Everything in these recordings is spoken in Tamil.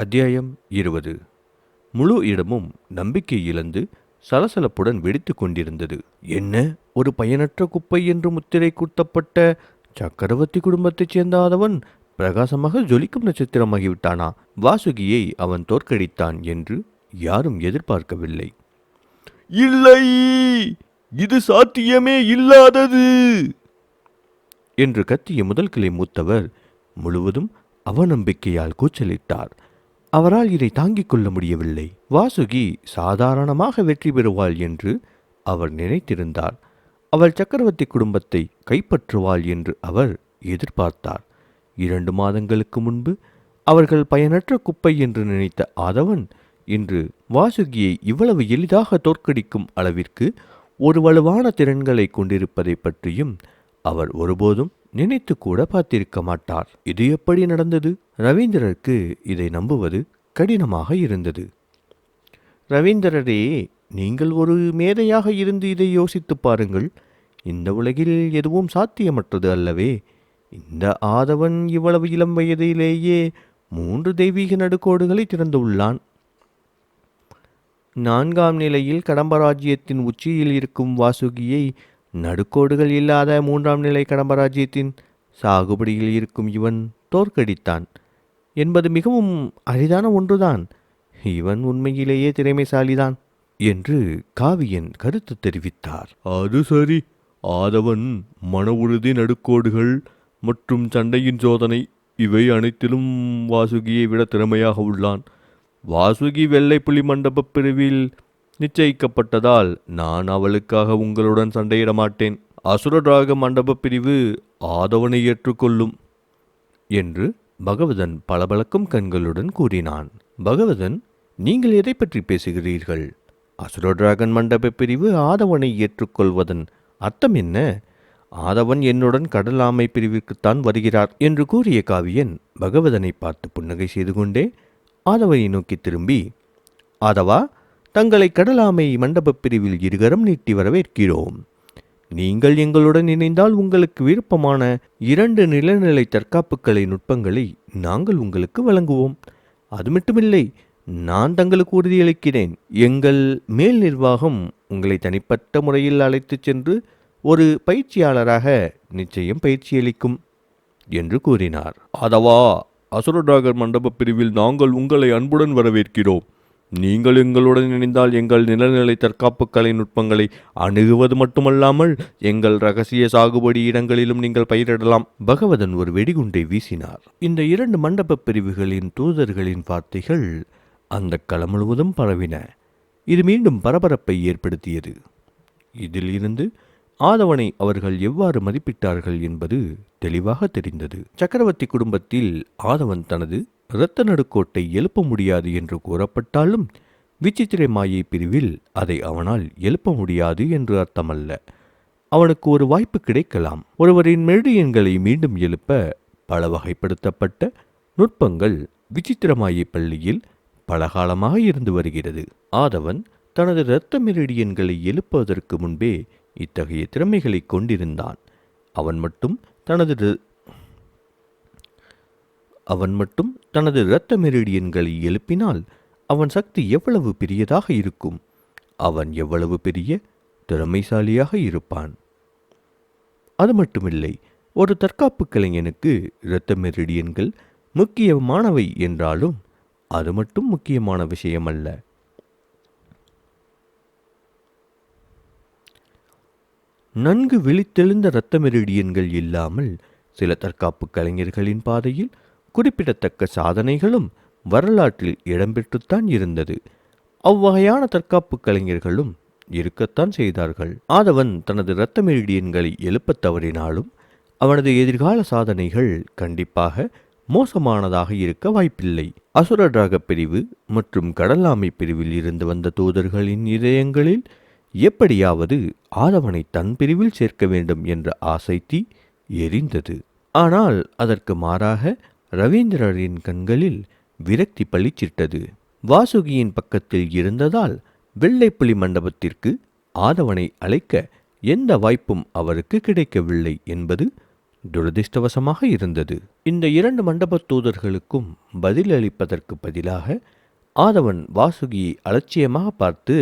அத்தியாயம் 20. முழு இடமும் நம்பிக்கை இழந்து சலசலப்புடன் வெடித்து கொண்டிருந்தது. என்ன, ஒரு பயனற்ற குப்பை என்று முத்திரை குத்தப்பட்ட சக்கரவர்த்தி குடும்பத்தைச் சேர்ந்த ஆதவன் பிரகாசமாக ஜொலிக்கும் நட்சத்திரமாகிவிட்டானா? வாசுகியை அவன் தோற்கடித்தான் என்று யாரும் எதிர்பார்க்கவில்லை. இல்லை, இது சாத்தியமே இல்லாதது என்று கத்திய முதல் கிளை மூத்தவர் முழுவதும் அவநம்பிக்கையால் கூச்சலிட்டார். அவரால் இதை தாங்கிக் கொள்ள முடியவில்லை. வாசுகி சாதாரணமாக வெற்றி பெறுவாள் என்று அவர் நினைத்திருந்தார். அவள் சக்கரவர்த்தி குடும்பத்தை கைப்பற்றுவாள் என்று அவர் எதிர்பார்த்தார். 2 மாதங்களுக்கு முன்பு அவர்கள் பயனற்ற குப்பை என்று நினைத்த ஆதவன் இன்று வாசுகியை இவ்வளவு எளிதாக தோற்கடிக்கும் அளவிற்கு ஒரு வலுவான திறன்களை கொண்டிருப்பதை பற்றியும் அவர் ஒருபோதும் நினைத்து கூட பார்த்திருக்க மாட்டார். இது எப்படி நடந்தது? ரவீந்திரருக்கு இதை நம்புவது கடினமாக இருந்தது. ரவீந்திரரே, நீங்கள் ஒரு மேதையாக இருந்து இதை யோசித்து பாருங்கள். இந்த உலகில் எதுவும் சாத்தியமற்றது அல்லவே. இந்த ஆதவன் இவ்வளவு இளம் வயதிலேயே 3 தெய்வீக நடுக்கோடுகளை திறந்துள்ளான். 4ஆம் நிலையில் கடம்பராஜ்யத்தின் உச்சியில் இருக்கும் வாசுகியை நடுக்கோடுகள் இல்லாத 3ஆம் நிலை கடம்பராஜ்யத்தின் சாகுபடியில் இருக்கும் இவன் தோற்கடித்தான் என்பது மிகவும் அரிதான ஒன்றுதான். இவன் உண்மையிலேயே திறமைசாலிதான் என்று காவியன் கருத்து தெரிவித்தார். அது சரி, ஆதவன் மன உறுதி, நடுக்கோடுகள் மற்றும் சண்டையின் சோதனை இவை அனைத்திலும் வாசுகியை விட திறமையாக உள்ளான். வாசுகி வெள்ளை புலி மண்டப பிரிவில் நிச்சயிக்கப்பட்டதால் நான் அவளுக்காக உங்களுடன் சண்டையிட மாட்டேன். அசுரராக மண்டப பிரிவு ஆதவனை ஏற்றுக்கொள்ளும் என்று பகவதன் பளபளக்கும் கண்களுடன் கூறினான். பகவதன், நீங்கள் எதை பற்றி பேசுகிறீர்கள்? அசுர டிராகன் மண்டப பிரிவு ஆதவனை ஏற்றுக்கொள்வதன் அர்த்தம் என்ன? ஆதவன் என்னுடன் கடல் ஆமை பிரிவிற்குத்தான் வருகிறார் என்று கூறிய காவியன் பகவதனை பார்த்து புன்னகை செய்து கொண்டே ஆதவனை நோக்கி திரும்பி, ஆதவா, தங்களை கடலாமை மண்டப பிரிவில் இருகரம் நீட்டி வரவேற்கிறோம். நீங்கள் எங்களுடன் இணைந்தால் உங்களுக்கு விருப்பமான 2 நிலநிலை தற்காப்புக்கலை நுட்பங்களை நாங்கள் உங்களுக்கு வழங்குவோம். அது மட்டுமில்லை, நான் தங்களுக்கு உறுதியளிக்கிறேன், எங்கள் மேல் நிர்வாகம் உங்களை தனிப்பட்ட முறையில் அழைத்து சென்று ஒரு பயிற்சியாளராக நிச்சயம் பயிற்சியளிக்கும் என்று கூறினார். அதவா, அசுர டிராகன் மண்டப பிரிவில் நாங்கள் உங்களை அன்புடன் வரவேற்கிறோம். நீங்கள் எங்களுடன் இணைந்தால் எங்கள் நிலநிலை தற்காப்பு கலை நுட்பங்களை அணுகுவது மட்டுமல்லாமல் எங்கள் ரகசிய சாகுபடி இடங்களிலும் நீங்கள் பயிரிடலாம். பகவதன் ஒரு வெடிகுண்டை வீசினார். இந்த 2 மண்டப பிரிவுகளின் தூதர்களின் வார்த்தைகள் அந்த களம் முழுவதும் பரவின. இது மீண்டும் பரபரப்பை ஏற்படுத்தியது. இதில் இருந்து ஆதவனை அவர்கள் எவ்வாறு மதிப்பிட்டார்கள் என்பது தெளிவாக தெரிந்தது. சக்கரவர்த்தி குடும்பத்தில் ஆதவன் தனது இரத்த நடுக்கோட்டை எழுப்ப முடியாது என்று கூறப்பட்டாலும் விசித்திர மாயை பிரிவில் அதை அவனால் எழுப்ப முடியாது என்று அர்த்தமல்ல. அவனுக்கு ஒரு வாய்ப்பு கிடைக்கலாம். ஒருவரின் மெரிடியன்களை மீண்டும் எழுப்ப பல வகைப்படுத்தப்பட்ட நுட்பங்கள் விசித்திர மாயை பள்ளியில் பலகாலமாக இருந்து வருகிறது. ஆதவன் தனது இரத்த மெரிடியன்களை எழுப்புவதற்கு முன்பே இத்தகைய திறமைகளை கொண்டிருந்தான். அவன் மட்டும் தனது இரத்த மெரிடியன்களை எழுப்பினால் அவன் சக்தி எவ்வளவு பெரியதாக இருக்கும், அவன் எவ்வளவு பெரிய திறமைசாலியாக இருப்பான். அது மட்டுமில்லை, ஒரு தற்காப்பு கலைஞனுக்கு இரத்த மெரிடியன்கள் முக்கியமானவை என்றாலும் அது மட்டும் முக்கியமான விஷயமல்ல. நன்கு விழித்தெழுந்த இரத்த மெரிடியன்கள் இல்லாமல் சில தற்காப்பு கலைஞர்களின் பாதையில் குறிப்பிடத்தக்க சாதனைகளும் வரலாற்றில் இடம்பெற்றுத்தான் இருந்தது. அவ்வகையான தற்காப்பு கலைஞர்களும் இருக்கத்தான் செய்தார்கள். ஆதவன் தனது இரத்த மெரிடியன்களை எழுப்பத் தவறினாலும் அவனது எதிர்கால சாதனைகள் கண்டிப்பாக மோசமானதாக இருக்க வாய்ப்பில்லை. அசுர டிராக பிரிவு மற்றும் கடலாமை பிரிவில் இருந்து வந்த தூதர்களின் இதயங்களில் எப்படியாவது ஆதவனை தன் பிரிவில் சேர்க்க வேண்டும் என்ற ஆசை தீ எரிந்தது. ஆனால் அதற்கு மாறாக ரவீந்திரரின் கண்களில் விரக்தி பளிச்சிட்டது. வாசுகியின் பக்கத்தில் இருந்ததால் வெள்ளைப்புலி மண்டபத்திற்கு ஆதவனை அழைக்க எந்த வாய்ப்பும் அவருக்கு கிடைக்கவில்லை என்பது துரதிர்ஷ்டவசமாக இருந்தது. இந்த 2 மண்டபத் தூதர்களுக்கும் பதிலளிப்பதற்கு பதிலாக ஆதவன் வாசுகியை அலட்சியமாக பார்த்து,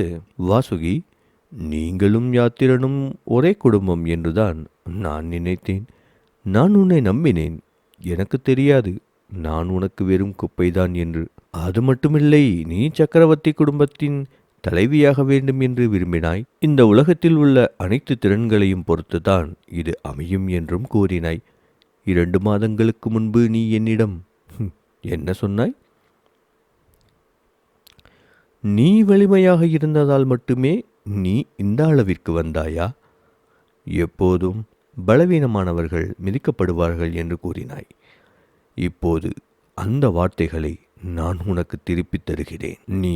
வாசுகி, நீங்களும் யாத்திரனும் ஒரே குடும்பம் என்றுதான் நான் நினைத்தேன். நான் உன்னை நம்பினேன். எனக்கு தெரியாது நான் உனக்கு வெறும் குப்பைதான் என்று. அது மட்டுமில்லை, நீ சக்கரவர்த்தி குடும்பத்தின் தலைவியாக வேண்டும் என்று விரும்பினாய். இந்த உலகத்தில் உள்ள அனைத்து திறன்களையும் பொறுத்துதான் இது அமையும் என்றும் கூறினாய். 2 மாதங்களுக்கு முன்பு நீ என்னிடம் என்ன சொன்னாய்? நீ வலிமையாக இருந்ததால் மட்டுமே நீ இந்த அளவிற்கு வந்தாயா? எப்போதும் பலவீனமானவர்கள் மிதிக்கப்படுவார்கள் என்று கூறினாய். இப்போது அந்த வார்த்தைகளை நான் உனக்கு திருப்பித் தருகிறேன். நீ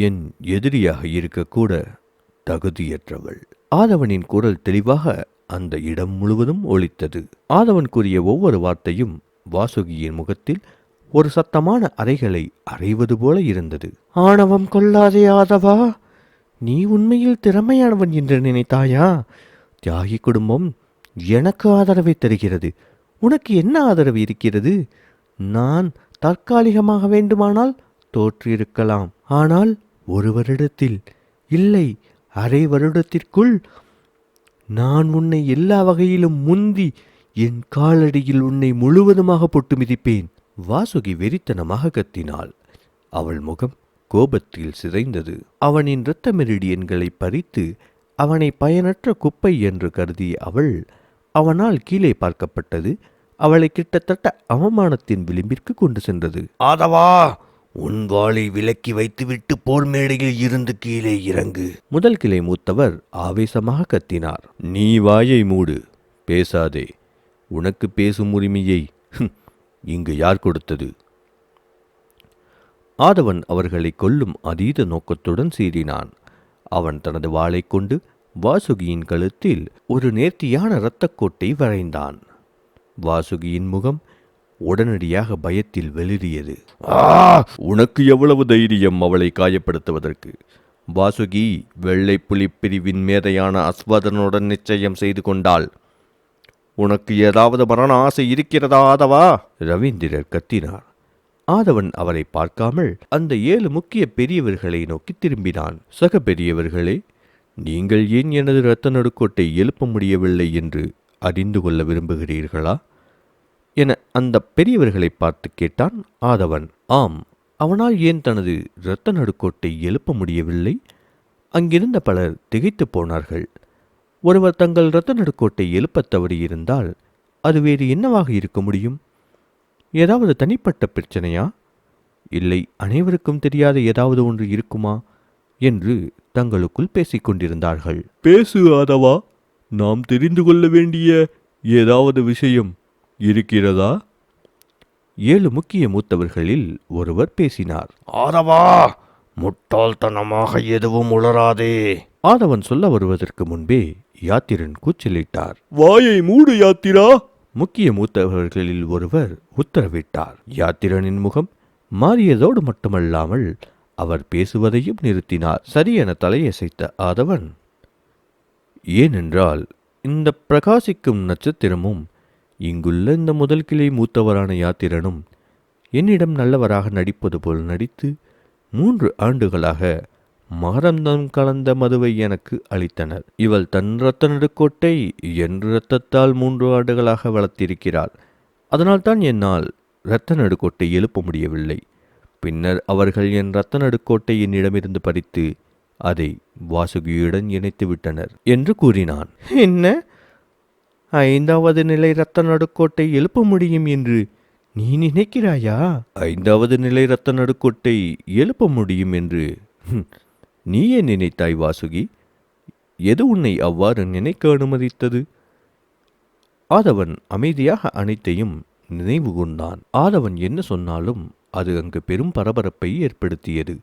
என் எதிரியாக இருக்கக்கூட தகுதியற்றவள். ஆதவனின் குரல் தெளிவாக அந்த இடம் முழுவதும் ஒலித்தது. ஆதவன் கூறிய ஒவ்வொரு வார்த்தையும் வாசுகியின் முகத்தில் ஒரு சத்தமான அறைகளை அறைவது போல இருந்தது. ஆணவம் கொள்ளாதே ஆதவா, நீ உண்மையில் திறமையானவன் என்று நினைத்தாயா? தியாகி குடும்பம் எனக்கு ஆதரவை தருகிறது. உனக்கு என்ன ஆதரவு இருக்கிறது? நான் தற்காலிகமாக வேண்டுமானால் தோற்றிருக்கலாம். ஆனால் 1 வருடத்தில், இல்லை, அரை வருடத்திற்குள் நான் உன்னை எல்லா வகையிலும் முந்தி என் காலடியில் உன்னை முழுவதுமாக போட்டு மிதிப்பேன். வாசுகி வெறித்தனமாக கத்தினாள். அவள் முகம் கோபத்தில் சிதைந்தது. அவனின் இரத்த மெரிடியன்களை பறித்து அவனை பயனற்ற குப்பை என்று கருதிய அவள், அவனால் கீழே பார்க்கப்பட்டது அவளை கிட்டத்தட்ட அவமானத்தின் விளிம்பிற்கு கொண்டு சென்றது. ஆதவா, உன் வாளை விலக்கி வைத்துவிட்டு போர் மேடையில் இருந்து கீழே இறங்கு. முதல் கிளை மூத்தவர் ஆவேசமாக கத்தினார். நீ வாயை மூடு, பேசாதே. உனக்கு பேசும் உரிமையை இங்கு யார் கொடுத்தது? ஆதவன் அவர்களை கொல்லும் அதீத நோக்கத்துடன் சீறினான். அவன் தனது வாளை கொண்டு வாசுகியின் கழுத்தில் ஒரு நேர்த்தியான இரத்தக்கோட்டை வரைந்தான். வாசுகியின் முகம் உடனடியாக பயத்தில் வெளிரியது. உனக்கு எவ்வளவு தைரியம் அவளை காயப்படுத்துவதற்கு? வாசுகி வெள்ளை புலி பிரிவின் மேதையான அஸ்வதனுடன் நிச்சயம் செய்து கொண்டாள். உனக்கு ஏதாவது மரண ஆசை இருக்கிறதா ஆதவா? ரவீந்திரர் கத்தினார். ஆதவன் அவரை பார்க்காமல் அந்த 7 முக்கிய பெரியவர்களை நோக்கி திரும்பினான். சக பெரியவர்களே, நீங்கள் ஏன் எனது இரத்த நடுக்கோட்டை எழுப்ப முடியவில்லை என்று அறிந்து கொள்ள விரும்புகிறீர்களா என அந்த பெரியவர்களை பார்த்து கேட்டான் ஆதவன். ஆம், அவனால் ஏன் தனது இரத்த நடுக்கோட்டை எழுப்ப முடியவில்லை? அங்கிருந்த பலர் திகைத்து போனார்கள். ஒருவர் தங்கள் இரத்த நடுக்கோட்டை எழுப்பத் தவறியிருந்தால் அது வேறு என்னவாக இருக்க முடியும்? ஏதாவது தனிப்பட்ட பிரச்சனையா? இல்லை, அனைவருக்கும் தெரியாத ஏதாவது ஒன்று இருக்குமா என்று தங்களுக்குள் பேசிக்கொண்டிருந்தார்கள். பேசு ஆதவா, நாம் தெரிந்து கொள்ள வேண்டிய ஏதாவது விஷயம் இருக்கிறதா? 7 முக்கிய மூத்தவர்களில் ஒருவர் பேசினார். ஆதவா, முட்டாள்தனமாக எதுவும் உளராதே. ஆதவன் சொல்ல வருவதற்கு முன்பே யாத்திரன் கூச்சலிட்டார். வாயை மூடு யாத்திரா. முக்கிய மூத்தவர்களில் ஒருவர் உத்தரவிட்டார். யாத்திரனின் முகம் மாறியதோடு மட்டுமல்லாமல் அவர் பேசுவதையும் நிறுத்தினார். சரியென தலையசைத்த ஆதவன், ஏனென்றால் இந்த பிரகாசிக்கும் நட்சத்திரமும் இங்குள்ள இந்த முதல் கிளை மூத்தவரான யாத்திரனும் என்னிடம் நல்லவராக நடிப்பது போல் நடித்து 3 ஆண்டுகளாக மகரந்தம் கலந்த மதுவை எனக்கு அளித்தனர். இவள் தன் இரத்த நடுக்கோட்டை என் இரத்தத்தால் 3 ஆண்டுகளாக வளர்த்திருக்கிறாள். அதனால்தான் என்னால் இரத்த நடுக்கோட்டை எழுப்ப முடியவில்லை. பின்னர் அவர்கள் என் இரத்த நடுக்கோட்டை என்னிடமிருந்து பறித்து அதை வாசுகியுடன் இணைத்து விட்டனர் என்று கூறினான். என்ன, 5வது நிலை இரத்த நடுக்கோட்டை எழுப்ப முடியும் என்று நீ நினைக்கிறாயா? 5வது நிலை இரத்த நடுக்கோட்டை எழுப்ப முடியும் என்று நீ ஏன் நினைத்தாய் வாசுகி? எது உன்னை அவ்வாறு நினைக்க அனுமதித்தது? ஆதவன் அமைதியாக அனைத்தையும் நினைவு கூர்ந்தான். ஆதவன் என்ன சொன்னாலும் அது அங்கு பெரும் பரபரப்பை ஏற்படுத்தியது.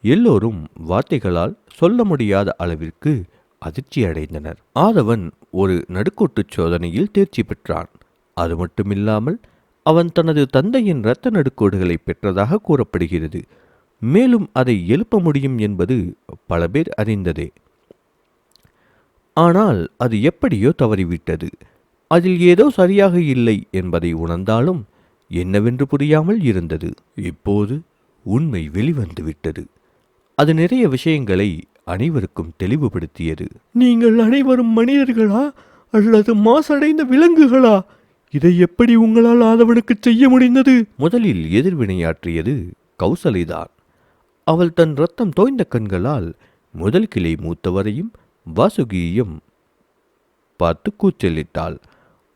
எல்லோரும் வார்த்தைகளால் சொல்ல முடியாத அளவிற்கு அதிர்ச்சி அடைந்தனர். ஆதவன் ஒரு நடுக்கோட்டுச் சோதனையில் தேர்ச்சி பெற்றான். அது மட்டுமில்லாமல் அவன் தனது தந்தையின் இரத்த நடுக்கோடுகளை பெற்றதாக கூறப்படுகிறது. மேலும் அதை எழுப்ப முடியும் என்பது பல பேர் அறிந்ததே. ஆனால் அது எப்படியோ தவறிவிட்டது. அதில் ஏதோ சரியாக இல்லை என்பதை உணர்ந்தாலும் என்னவென்று புரியாமல் இருந்தது. இப்போது உண்மை வெளிவந்துவிட்டது. அது நிறைய விஷயங்களை அனைவருக்கும் தெளிவுபடுத்தியது. நீங்கள் அனைவரும் மனிதர்களா அல்லது மாசடைந்த விலங்குகளா? இதை எப்படி உங்களால் ஆதவனுக்கு செய்ய முடிந்தது? முதலில் எதிர்வினையாற்றியது கௌசலைதான். அவள் தன் ரத்தம் தோய்ந்த கண்களால் முதல் கிளை மூத்தவரையும் வாசுகியையும் பார்த்து கூச்சலிட்டாள்.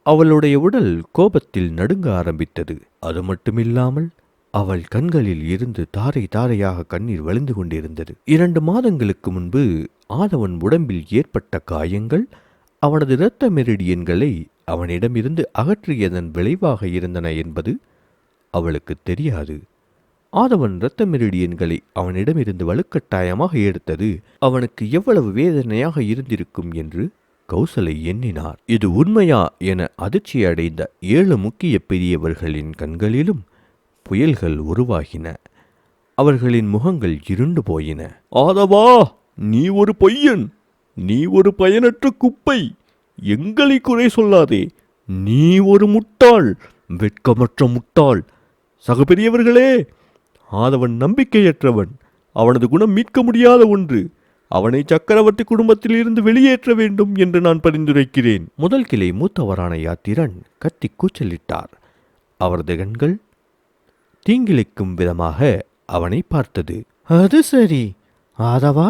அவளுடைய உடல் கோபத்தில் நடுங்க ஆரம்பித்தது. அது மட்டுமில்லாமல் அவள் கண்களில் இருந்து தாரை தாரையாக கண்ணீர் வழிந்து கொண்டிருந்தது. 2 மாதங்களுக்கு முன்பு ஆதவன் உடம்பில் ஏற்பட்ட காயங்கள் அவனது இரத்த மெரிடியன்களை அவனிடமிருந்து அகற்றியதன் விளைவாக இருந்தன என்பது அவளுக்கு தெரியாது. ஆதவன் இரத்த மெரிடியன்களை அவனிடமிருந்து வலுக்கட்டாயமாக எடுத்தது அவனுக்கு எவ்வளவு வேதனையாக இருந்திருக்கும் என்று கௌசலை எண்ணினார். இது உண்மையா என அதிர்ச்சி அடைந்த 7 முக்கிய பெரியவர்களின் கண்களிலும் புயல்கள் உருவாகின. அவர்களின் முகங்கள் இருண்டு போயின. ஆதவா, நீ ஒரு பொய்யன், நீ ஒரு பயனற்ற குப்பை, எங்களை குறை சொல்லாதே, நீ ஒரு முட்டாள், வெட்கமற்ற முட்டாள். சக பெரியவர்களே, ஆதவன் நம்பிக்கையற்றவன், அவனது குணம் மீட்க முடியாத ஒன்று. அவனை சக்கரவர்த்தி குடும்பத்தில் இருந்து வெளியேற்ற வேண்டும் என்று நான் பரிந்துரைக்கிறேன். முதல் கிளை மூத்தவரான யாத்திரன் கத்தி கூச்சலிட்டார். அவரது கண்கள் தீங்கிழைக்கும் விதமாக அவனை பார்த்தது. அது சரி ஆதவா,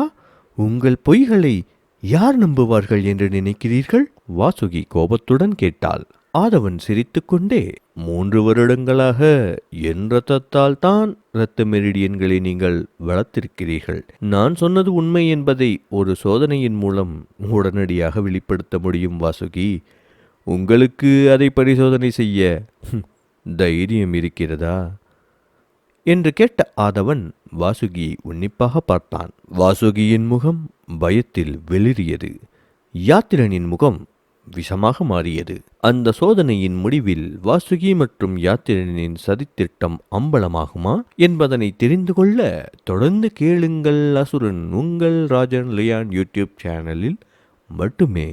உங்கள் பொய்களை யார் நம்புவார்கள் என்று நினைக்கிறீர்கள்? வாசுகி கோபத்துடன் கேட்டாள். ஆதவன் சிரித்துக்கொண்டே, 3 வருடங்களாக என் இரத்தத்தால் தான் இரத்த மெரிடியன்களை நீங்கள் வளர்த்திருக்கிறீர்கள். நான் சொன்னது உண்மை என்பதை ஒரு சோதனையின் மூலம் உடனடியாக வெளிப்படுத்த முடியும் வாசுகி. உங்களுக்கு அதை பரிசோதனை செய்ய தைரியம் இருக்கிறதா என்று கேட்ட ஆதவன் வாசுகியை உன்னிப்பாக பார்த்தான். வாசுகியின் முகம் பயத்தில் வெளிறியது. யாத்திரனின் முகம் விஷமாக மாறியது. அந்த சோதனையின் முடிவில் வாசுகி மற்றும் யாத்திரனின் சதித்திட்டம் அம்பலமாகுமா என்பதனை தெரிந்து கொள்ள தொடர்ந்து கேளுங்கள் அசுரன் உங்கள் ராஜன் லியான் யூடியூப் சேனலில் மட்டுமே.